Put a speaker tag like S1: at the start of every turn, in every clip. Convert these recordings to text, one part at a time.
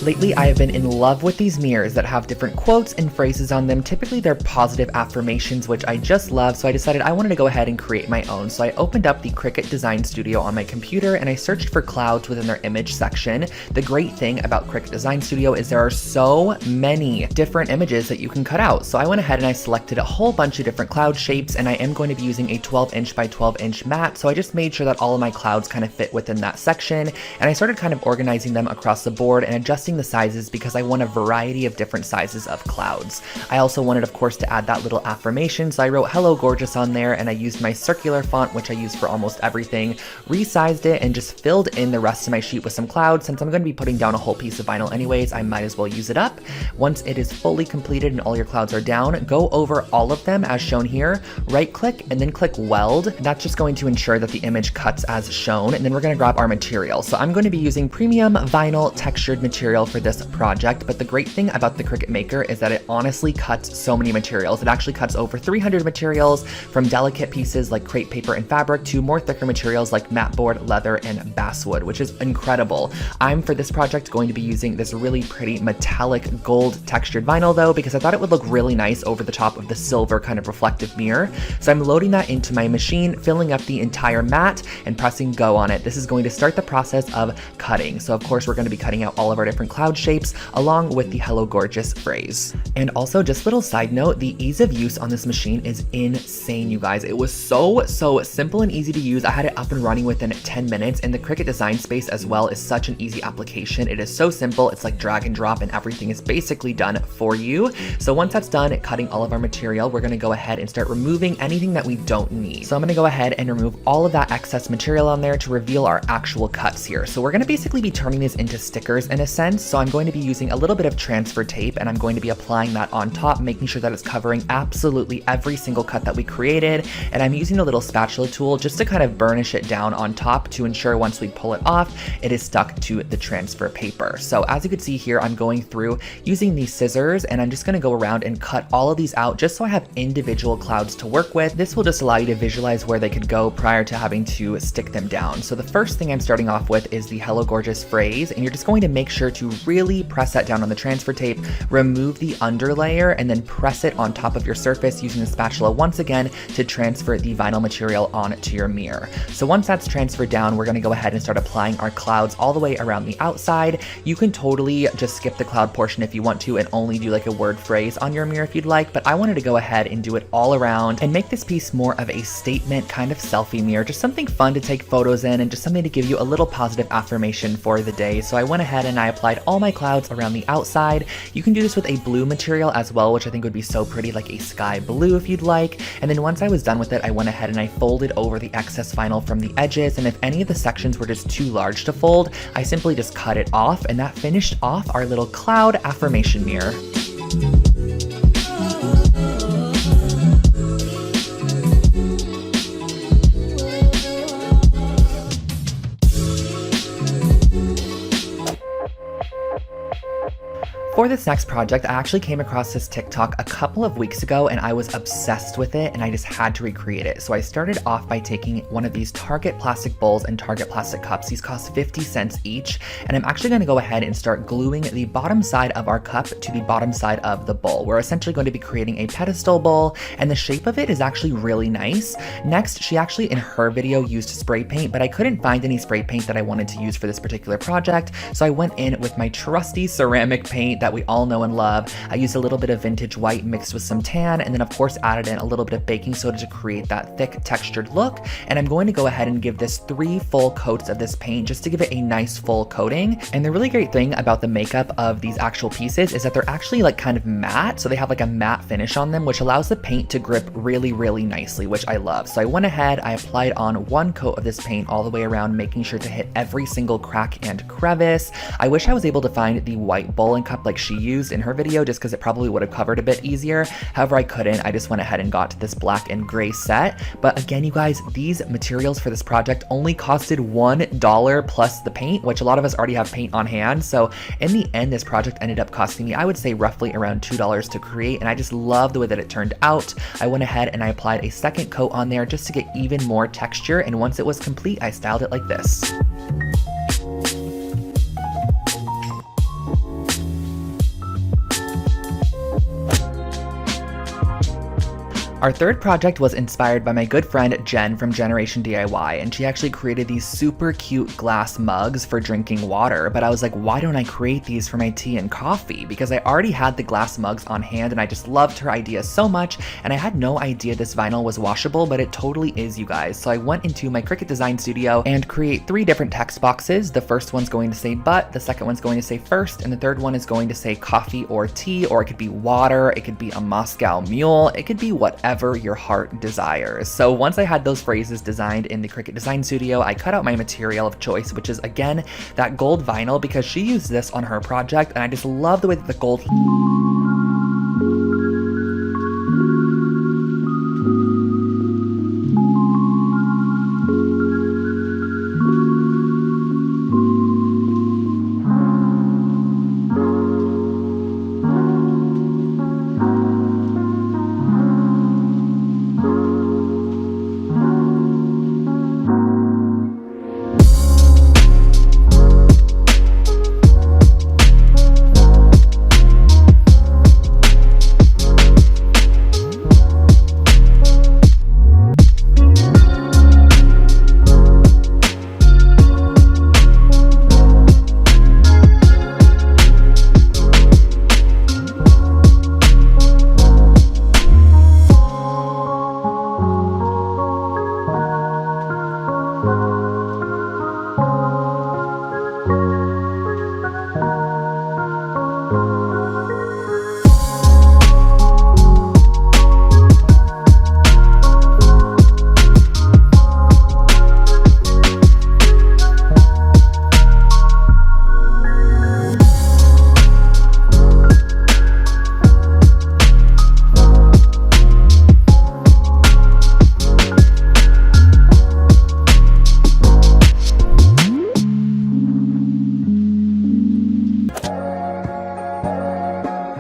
S1: Lately, I have been in love with these mirrors that have different quotes and phrases on them. Typically, they're positive affirmations, which I just love, so I decided I wanted to go ahead and create my own. So I opened up the Cricut Design Studio on my computer and I searched for clouds within their image section. The great thing about Cricut Design Studio is there are so many different images that you can cut out. So I went ahead and I selected a whole bunch of different cloud shapes, and I am going to be using a 12-inch by 12-inch mat. So I just made sure that all of my clouds kind of fit within that section, and I started kind of organizing them across the board and adjusting the sizes because I want a variety of different sizes of clouds. I also wanted, of course, to add that little affirmation, so I wrote "Hello Gorgeous" on there, and I used my circular font, which I use for almost everything, resized it, and just filled in the rest of my sheet with some clouds. Since I'm going to be putting down a whole piece of vinyl anyways, I might as well use it up. Once it is fully completed and all your clouds are down, go over all of them as shown here, right click, and then click weld. That's just going to ensure that the image cuts as shown, and then we're going to grab our material. So I'm going to be using premium vinyl textured material for this project, but the great thing about the Cricut Maker is that it honestly cuts so many materials. It actually cuts over 300 materials, from delicate pieces like crepe paper and fabric to more thicker materials like mat board, leather, and basswood, which is incredible. I'm, for this project, going to be using this really pretty metallic gold textured vinyl though, because I thought it would look really nice over the top of the silver kind of reflective mirror. So I'm loading that into my machine, filling up the entire mat, and pressing go on it. This is going to start the process of cutting. So of course we're going to be cutting out all of our different cloud shapes along with the "Hello Gorgeous" phrase. And also, just a little side note, the ease of use on this machine is insane, you guys. It was so simple and easy to use. I had it up and running within 10 minutes, and the Cricut Design Space as well is such an easy application. It is so simple. It's like drag and drop and everything is basically done for you. So once that's done cutting all of our material, we're going to go ahead and start removing anything that we don't need. So I'm going to go ahead and remove all of that excess material on there to reveal our actual cuts here. So we're going to basically be turning these into stickers in a sense. So I'm going to be using a little bit of transfer tape, and I'm going to be applying that on top, making sure that it's covering absolutely every single cut that we created. And I'm using a little spatula tool just to kind of burnish it down on top to ensure once we pull it off, it is stuck to the transfer paper. So as you can see here, I'm going through using these scissors, and I'm just going to go around and cut all of these out just so I have individual clouds to work with. This will just allow you to visualize where they could go prior to having to stick them down. So the first thing I'm starting off with is the "Hello Gorgeous" phrase, and you're just going to make sure to really press that down on the transfer tape, remove the under layer, and then press it on top of your surface using the spatula once again to transfer the vinyl material onto your mirror. So once that's transferred down, we're going to go ahead and start applying our clouds all the way around the outside. You can totally just skip the cloud portion if you want to and only do like a word phrase on your mirror if you'd like, but I wanted to go ahead and do it all around and make this piece more of a statement kind of selfie mirror, just something fun to take photos in and just something to give you a little positive affirmation for the day. So I went ahead and I applied all my clouds around the outside. You can do this with a blue material as well, which I think would be so pretty, like a sky blue if you'd like. And then once I was done with it, I went ahead and I folded over the excess vinyl from the edges, and if any of the sections were just too large to fold, I simply just cut it off, and that finished off our little cloud affirmation mirror. For this next project, I actually came across this TikTok a couple of weeks ago and I was obsessed with it and I just had to recreate it. So I started off by taking one of these Target plastic bowls and Target plastic cups. These cost 50 cents each, and I'm actually going to go ahead and start gluing the bottom side of our cup to the bottom side of the bowl. We're essentially going to be creating a pedestal bowl, and the shape of it is actually really nice. Next, she actually in her video used spray paint, but I couldn't find any spray paint that I wanted to use for this particular project, so I went in with my trusty ceramic paint that we all know and love. I used a little bit of vintage white mixed with some tan, and then of course added in a little bit of baking soda to create that thick textured look. And I'm going to go ahead and give this 3 full coats of this paint just to give it a nice full coating. And the really great thing about the makeup of these actual pieces is that they're actually like kind of matte, so they have like a matte finish on them, which allows the paint to grip really nicely, which I love. So I went ahead, I applied on 1 coat of this paint all the way around, making sure to hit every single crack and crevice. I wish I was able to find the white bowl and cup like she used in her video, just because it probably would have covered a bit easier. However, I couldn't. I just went ahead and got this black and gray set. But again, you guys, these materials for this project only costed $1 plus the paint, which a lot of us already have paint on hand. So in the end, this project ended up costing me, I would say, roughly around $2 to create. And I just love the way that it turned out. I went ahead and I applied a second coat on there just to get even more texture. And once it was complete, I styled it like this. Our third project was inspired by my good friend Jen from Generation DIY, and she actually created these super cute glass mugs for drinking water, but I was like, why don't I create these for my tea and coffee? Because I already had the glass mugs on hand and I just loved her idea so much, and I had no idea this vinyl was washable, but it totally is, you guys. So I went into my Cricut design studio and create 3 different text boxes. The first one's going to say but, the second one's going to say first, and the third one is going to say coffee or tea, or it could be water, it could be a Moscow Mule, it could be whatever your heart desires. So once I had those phrases designed in the Cricut design studio, I cut out my material of choice, which is again that gold vinyl, because she used this on her project and I just love the way that the gold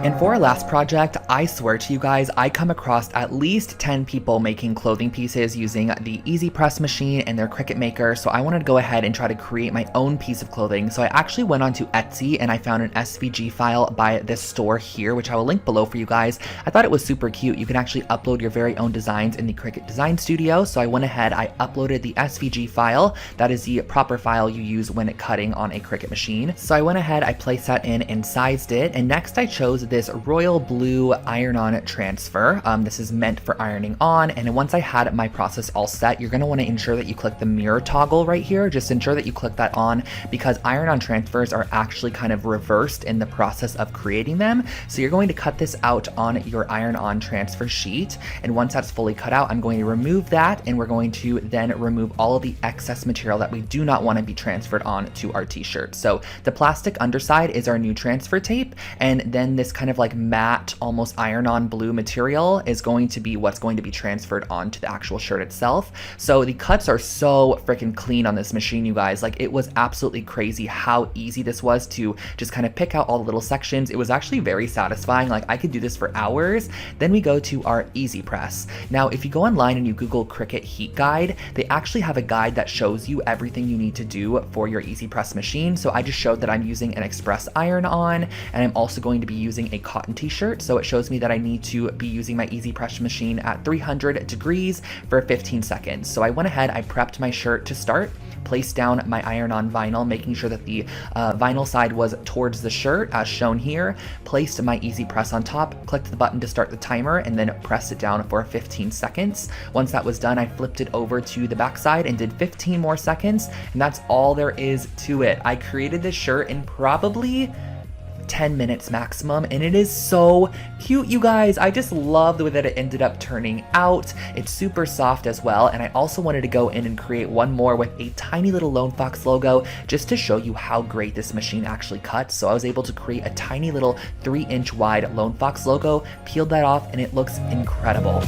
S1: And for our last project, I swear to you guys, I come across at least 10 people making clothing pieces using the Easy Press machine and their Cricut Maker, so I wanted to go ahead and try to create my own piece of clothing. So I actually went onto Etsy and I found an SVG file by this store here, which I will link below for you guys. I thought it was super cute. You can actually upload your very own designs in the Cricut Design Studio, so I went ahead, I uploaded the SVG file. That is the proper file you use when cutting on a Cricut machine. So I went ahead, I placed that in and sized it, and next I chose this royal blue iron-on transfer. This is meant for ironing on, and once I had my process all set, you're going to want to ensure that you click the mirror toggle right here. Just ensure that you click that on, because iron-on transfers are actually kind of reversed in the process of creating them. So you're going to cut this out on your iron-on transfer sheet, and once that's fully cut out, I'm going to remove that, and we're going to then remove all of the excess material that we do not want to be transferred on to our t-shirt. So the plastic underside is our new transfer tape, and then this kind of like matte, almost iron-on blue material is going to be what's going to be transferred onto the actual shirt itself. So the cuts are so freaking clean on this machine, you guys. Like, it was absolutely crazy how easy this was to just kind of pick out all the little sections. It was actually very satisfying. Like, I could do this for hours. Then we go to our Easy Press. Now, if you go online and you Google Cricut heat guide, they actually have a guide that shows you everything you need to do for your Easy Press machine. So I just showed that I'm using an express iron on, and I'm also going to be using a cotton t-shirt. So it shows me that I need to be using my Easy Press machine at 300 degrees for 15 seconds. So I went ahead, I prepped my shirt to start, placed down my iron-on vinyl, making sure that the vinyl side was towards the shirt as shown here, placed my Easy Press on top, clicked the button to start the timer, and then pressed it down for 15 seconds. Once that was done, I flipped it over to the back side and did 15 more seconds, and that's all there is to it. I created this shirt in probably 10 minutes maximum, and it is so cute, you guys. I just love the way that it ended up turning out. It's super soft as well, and I also wanted to go in and create one more with a tiny little Lone Fox logo just to show you how great this machine actually cuts. So I was able to create a tiny little 3-inch wide Lone Fox logo, peeled that off, and it looks incredible.